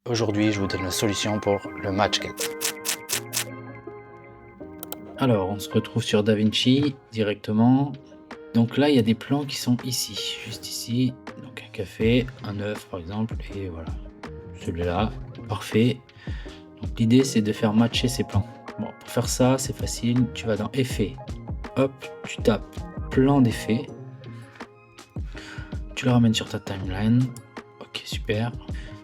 Aujourd'hui, je vous donne la solution pour le match cut. Alors, on se retrouve sur DaVinci directement. Donc là, il y a des plans qui sont ici, juste ici. Donc un café, un œuf par exemple, et voilà. Celui-là, parfait. Donc l'idée, c'est de faire matcher ces plans. Bon, pour faire ça, c'est facile. Tu vas dans Effets. Hop, tu tapes plan d'effet. Tu le ramènes sur ta timeline. Ok, super.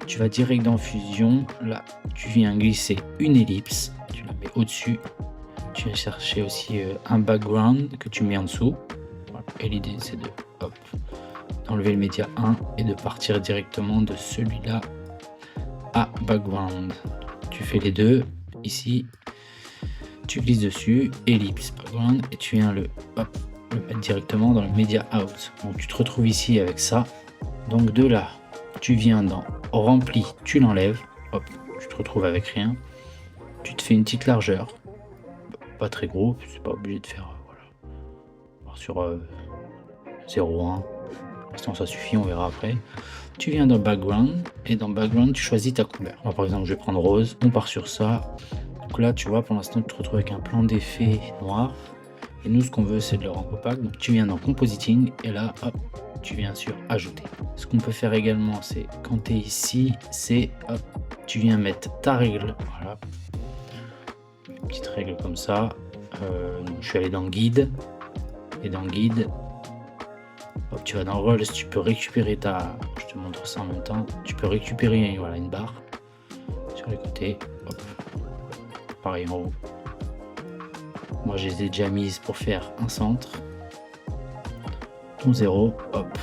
Tu vas direct dans Fusion. Là, tu viens glisser une ellipse. Tu la mets au-dessus. Tu vas chercher aussi un background que tu mets en dessous. Voilà. Et l'idée, c'est de d'enlever le média 1 et de partir directement de celui-là à background. Tu fais les deux ici. Tu glisses dessus, ellipse, background, et tu viens le mettre directement dans le media out. Donc tu te retrouves ici avec ça. Donc de là, tu viens dans rempli, tu l'enlèves. Hop, tu te retrouves avec rien. Tu te fais une petite largeur. Pas très gros, c'est pas obligé de faire voilà. Sur 0,1. Pour l'instant ça suffit, on verra après. Tu viens dans background et dans background tu choisis ta couleur. Alors, par exemple je vais prendre rose, on part sur ça. Donc là tu vois pour l'instant tu te retrouves avec un plan d'effet noir. Et nous ce qu'on veut c'est de le rendre opaque. Donc tu viens dans compositing et là hop, tu viens sur ajouter. Ce qu'on peut faire également c'est quand tu es ici, c'est hop, tu viens mettre ta règle. Voilà. Une petite règle comme ça. Donc je suis allé dans guide. Et dans guide, hop, tu vas dans roles, tu peux récupérer ta. Je te montre ça en même temps. Tu peux récupérer voilà, une barre sur les côtés. Hop. Pareil en haut. Moi je les ai déjà mises pour faire un centre. Ton 0, hop.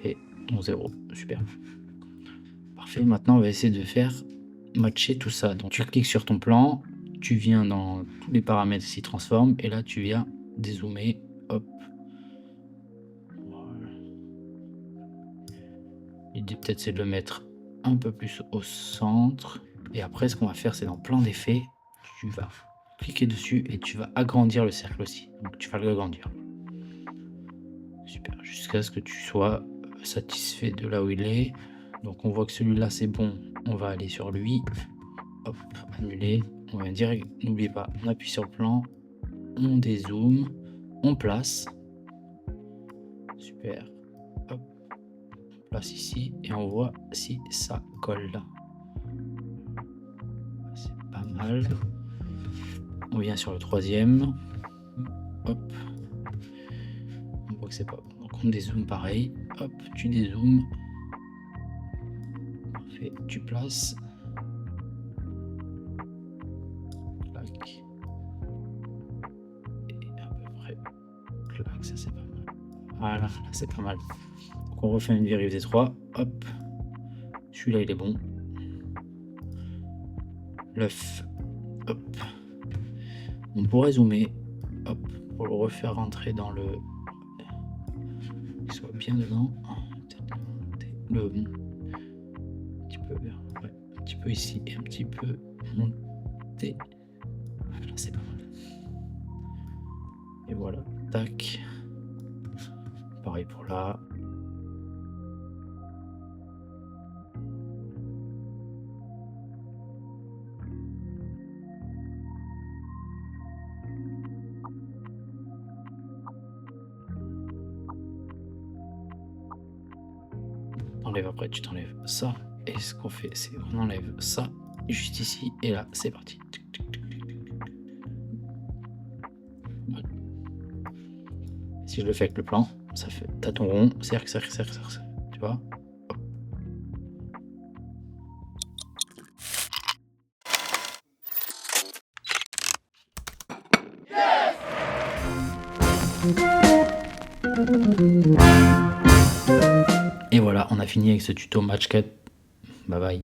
Et ton 0. Super. Parfait. Maintenant on va essayer de faire matcher tout ça. Donc tu cliques sur ton plan, tu viens dans tous les paramètres ici transforme et là tu viens dézoomer. Hop. Voilà. L'idée peut-être c'est de le mettre un peu plus au centre. Et après ce qu'on va faire c'est dans plan d'effet, tu vas cliquer dessus et tu vas agrandir le cercle aussi. Donc tu vas l'agrandir. Super, jusqu'à ce que tu sois satisfait de là où il est. Donc on voit que celui-là c'est bon, on va aller sur lui. Hop, annuler. On vient direct, n'oubliez pas, on appuie sur le plan, on dézoome, on place. Super. Hop, on place ici et on voit si ça colle là. C'est pas mal. On vient sur le troisième. Hop. On voit que c'est pas bon. Donc on dézoome pareil. Hop, tu dézoomes. Parfait, tu places. Clac. Et à peu près. Clac, ça c'est pas mal. Voilà, là c'est pas mal. Donc on refait une vérif des trois. Hop. Celui-là il est bon. L'œuf. Hop. On pourrait zoomer. Hop. Pour le refaire rentrer dans le. Qu'il soit bien dedans. Le. Un petit peu vers. Ouais. Un petit peu ici et un petit peu monter. Là c'est pas mal. Et voilà. Tac. Pareil pour là. T'enlèves après, tu t'enlèves ça. Et ce qu'on fait, c'est qu'on enlève ça juste ici. Et là, c'est parti. Voilà. Si je le fais avec le plan, ça fait. T'as ton rond, cercle, cercle, cercle, cercle. Tu vois? Et voilà, on a fini avec ce tuto match cut. Bye bye.